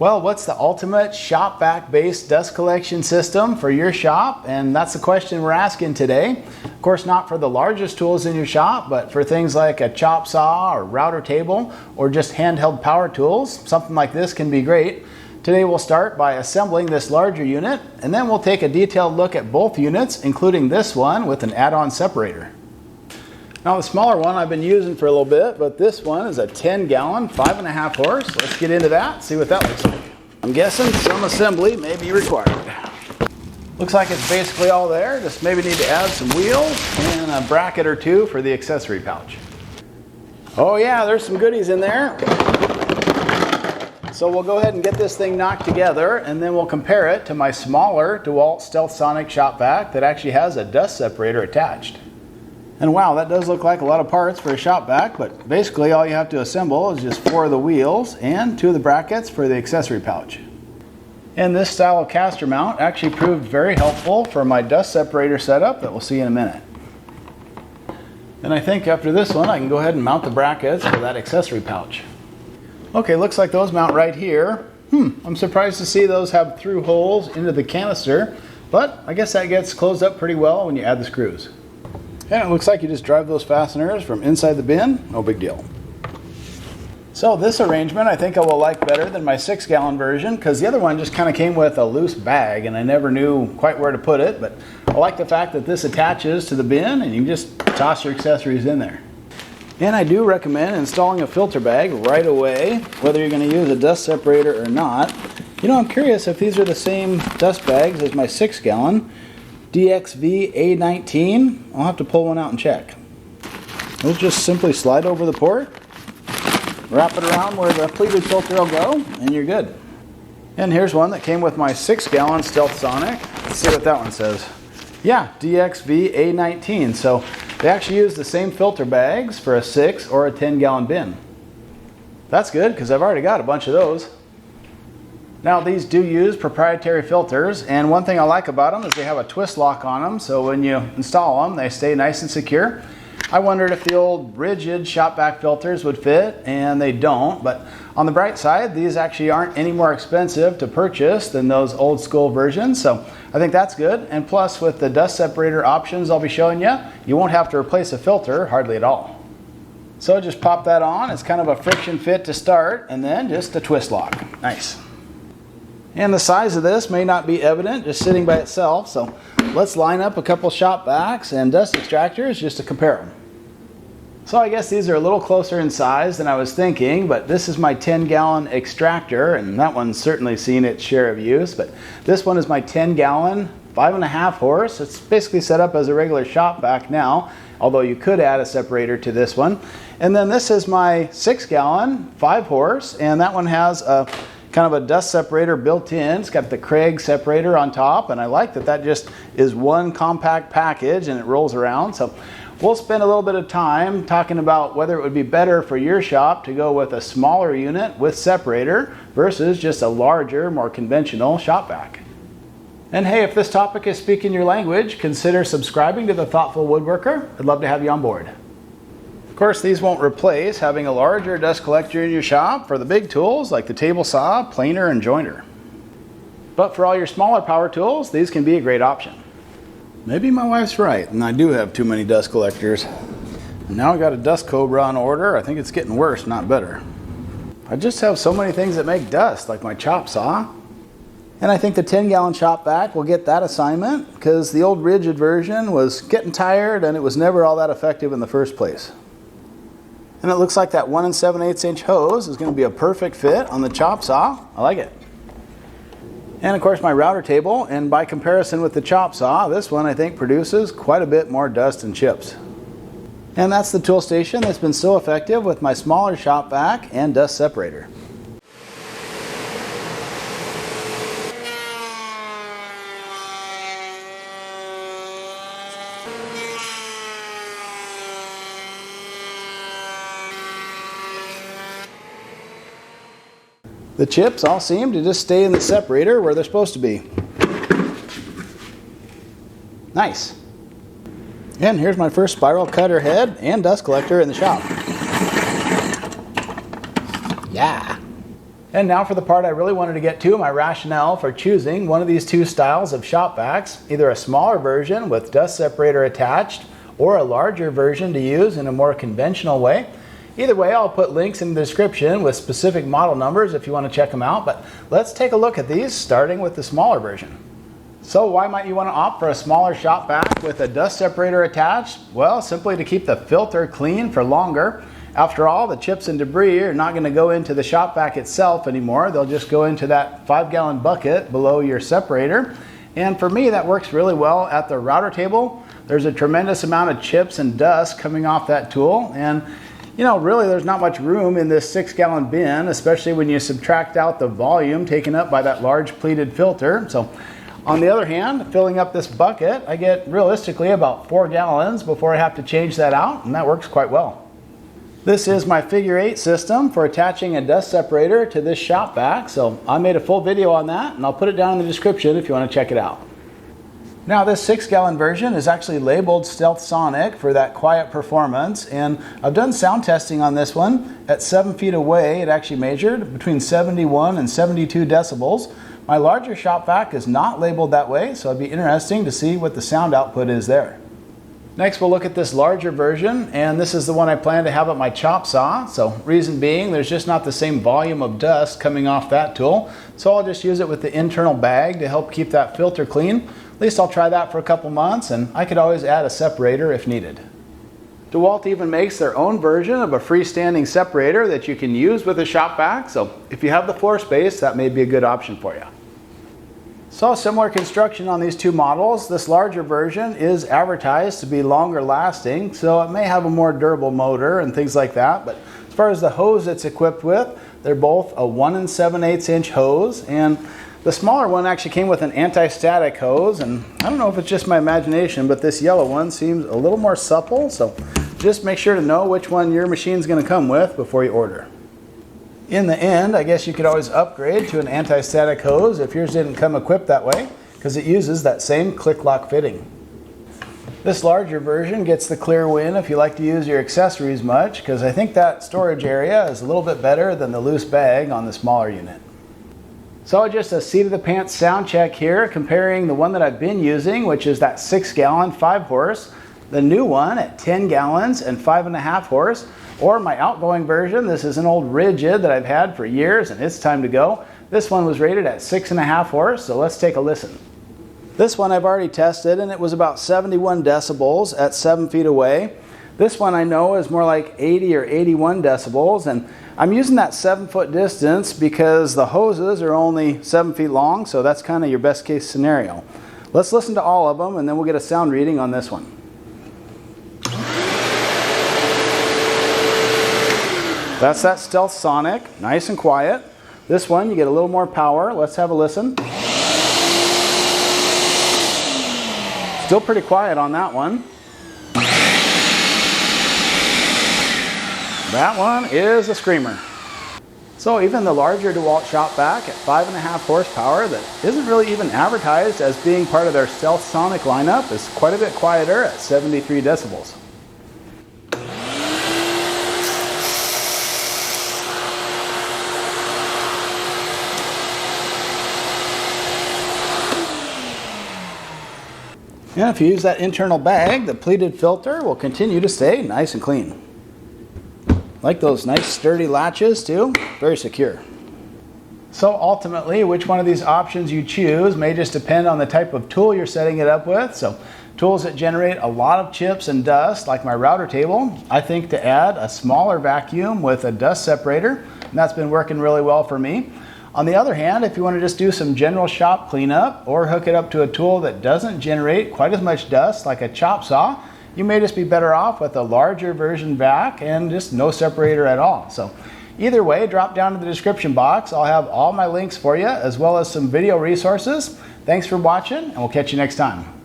Well, what's the ultimate shop vac based dust collection system for your shop? And that's the question we're asking today. Of course, not for the largest tools in your shop, but for things like a chop saw or router table or just handheld power tools. Something like this can be great. Today we'll start by assembling this larger unit, and then we'll take a detailed look at both units, including this one with an add-on separator. Now the smaller one I've been using for a little bit, but this one is a 10-gallon, 5.5 horse. Let's get into that, see what that looks like. I'm guessing some assembly may be required. Looks like it's basically all there. Just maybe need to add some wheels and a bracket or two for the accessory pouch. Oh yeah, there's some goodies in there. So we'll go ahead and get this thing knocked together, and then we'll compare it to my smaller Dewalt Stealth Sonic shop vac that actually has a dust separator attached. And wow, that does look like a lot of parts for a shop vac, but basically all you have to assemble is just 4 of the wheels and 2 of the brackets for the accessory pouch. And this style of caster mount actually proved very helpful for my dust separator setup that we'll see in a minute. And I think after this one I can go ahead and mount the brackets for that accessory pouch. Okay, looks like those mount right here. I'm surprised to see those have through holes into the canister, but I guess that gets closed up pretty well when you add the screws. And it looks like you just drive those fasteners from inside the bin, no big deal. So this arrangement I think I will like better than my 6-gallon version, because the other one just kind of came with a loose bag and I never knew quite where to put it, but I like the fact that this attaches to the bin and you can just toss your accessories in there. And I do recommend installing a filter bag right away, whether you're going to use a dust separator or not. You know, I'm curious if these are the same dust bags as my 6-gallon. DXV A19. I'll have to pull one out and check. Those just simply slide over the port, wrap it around where the pleated filter will go, and you're good. And here's one that came with my 6-gallon Stealth Sonic. Let's see what that one says. Yeah, DXV A19. So they actually use the same filter bags for a 6 or a 10-gallon bin. That's good because I've already got a bunch of those. Now these do use proprietary filters, and one thing I like about them is they have a twist lock on them, so when you install them they stay nice and secure. I wondered if the old rigid shop vac filters would fit, and they don't, but on the bright side these actually aren't any more expensive to purchase than those old school versions, so I think that's good. And plus with the dust separator options I'll be showing you, you won't have to replace a filter hardly at all. So just pop that on. It's kind of a friction fit to start, and then just a twist lock. Nice. And the size of this may not be evident just sitting by itself, so let's line up a couple shop vacs and dust extractors just to compare them. So I guess these are a little closer in size than I was thinking, but this is my 10-gallon extractor, and that one's certainly seen its share of use, but this one is my 10-gallon, 5.5 horse. It's basically set up as a regular shop vac now, although you could add a separator to this one. And then this is my 6-gallon, 5 horse, and that one has a kind of a dust separator built in. It's got the Kreg separator on top, and I like that that just is one compact package and it rolls around. So we'll spend a little bit of time talking about whether it would be better for your shop to go with a smaller unit with separator versus just a larger, more conventional shop vac. And hey, if this topic is speaking your language, consider subscribing to The Thoughtful Woodworker. I'd love to have you on board. Of course, these won't replace having a larger dust collector in your shop for the big tools like the table saw, planer, and jointer. But for all your smaller power tools, these can be a great option. Maybe my wife's right, and I do have too many dust collectors. And now I got a dust cobra on order. I think it's getting worse, not better. I just have so many things that make dust, like my chop saw. And I think the 10-gallon shop vac will get that assignment because the old rigid version was getting tired and it was never all that effective in the first place. And it looks like that 1 7/8 inch hose is going to be a perfect fit on the chop saw. I like it. And of course my router table, and by comparison with the chop saw, this one I think produces quite a bit more dust and chips. And that's the tool station that's been so effective with my smaller shop vac and dust separator. The chips all seem to just stay in the separator where they're supposed to be. Nice. And here's my first spiral cutter head and dust collector in the shop. Yeah. And now for the part I really wanted to get to, my rationale for choosing one of these two styles of shop vacs, either a smaller version with dust separator attached or a larger version to use in a more conventional way. Either way, I'll put links in the description with specific model numbers if you want to check them out, but let's take a look at these, starting with the smaller version. So why might you want to opt for a smaller shop vac with a dust separator attached? Well, simply to keep the filter clean for longer. After all, the chips and debris are not going to go into the shop vac itself anymore. They'll just go into that 5-gallon bucket below your separator. And for me, that works really well at the router table. There's a tremendous amount of chips and dust coming off that tool. And you know, really there's not much room in this 6-gallon bin, especially when you subtract out the volume taken up by that large pleated filter. So on the other hand, filling up this bucket, I get realistically about 4 gallons before I have to change that out, and that works quite well. This is my figure 8 system for attaching a dust separator to this shop vac, so I made a full video on that, and I'll put it down in the description if you want to check it out. Now this 6-gallon version is actually labeled Stealth Sonic for that quiet performance, and I've done sound testing on this one. At 7 feet away, it actually measured between 71 and 72 decibels. My larger shop vac is not labeled that way, so it'd be interesting to see what the sound output is there. Next, we'll look at this larger version, and this is the one I plan to have at my chop saw. So reason being, there's just not the same volume of dust coming off that tool, so I'll just use it with the internal bag to help keep that filter clean. At least I'll try that for a couple months, and I could always add a separator if needed. Dewalt even makes their own version of a freestanding separator that you can use with a shop vac, so if you have the floor space, that may be a good option for you. So similar construction on these two models. This larger version is advertised to be longer lasting, so it may have a more durable motor and things like that. But as far as the hose it's equipped with, they're both a 1 7/8 inch hose, and the smaller one actually came with an anti-static hose, and I don't know if it's just my imagination, but this yellow one seems a little more supple, so just make sure to know which one your machine's going to come with before you order. In the end, I guess you could always upgrade to an anti-static hose if yours didn't come equipped that way, because it uses that same click lock fitting. This larger version gets the clear win if you like to use your accessories much, because I think that storage area is a little bit better than the loose bag on the smaller unit. So just a seat of the pants sound check here, comparing the one that I've been using, which is that 6-gallon 5-horse, the new one at 10 gallons and 5.5 horse, or my outgoing version. This is an old rigid that I've had for years, and it's time to go. This one was rated at 6.5 horse, so let's take a listen. This one I've already tested, and it was about 71 decibels at 7 feet away. This one I know is more like 80 or 81 decibels, and I'm using that 7-foot distance because the hoses are only 7 feet long, so that's kind of your best case scenario. Let's listen to all of them, and then we'll get a sound reading on this one. That's that Stealth Sonic, nice and quiet. This one, you get a little more power. Let's have a listen. Still pretty quiet on that one. That one is a screamer. So even the larger Dewalt shop vac at 5.5 horsepower that isn't really even advertised as being part of their Stealth Sonic lineup is quite a bit quieter at 73 decibels. And if you use that internal bag, the pleated filter will continue to stay nice and clean. Like those nice sturdy latches too, very secure. So ultimately, which one of these options you choose may just depend on the type of tool you're setting it up with. So tools that generate a lot of chips and dust, like my router table, I think to add a smaller vacuum with a dust separator, and that's been working really well for me. On the other hand, if you want to just do some general shop cleanup or hook it up to a tool that doesn't generate quite as much dust like a chop saw, you may just be better off with a larger version vac and just no separator at all. So either way, drop down to the description box. I'll have all my links for you as well as some video resources. Thanks for watching, and we'll catch you next time.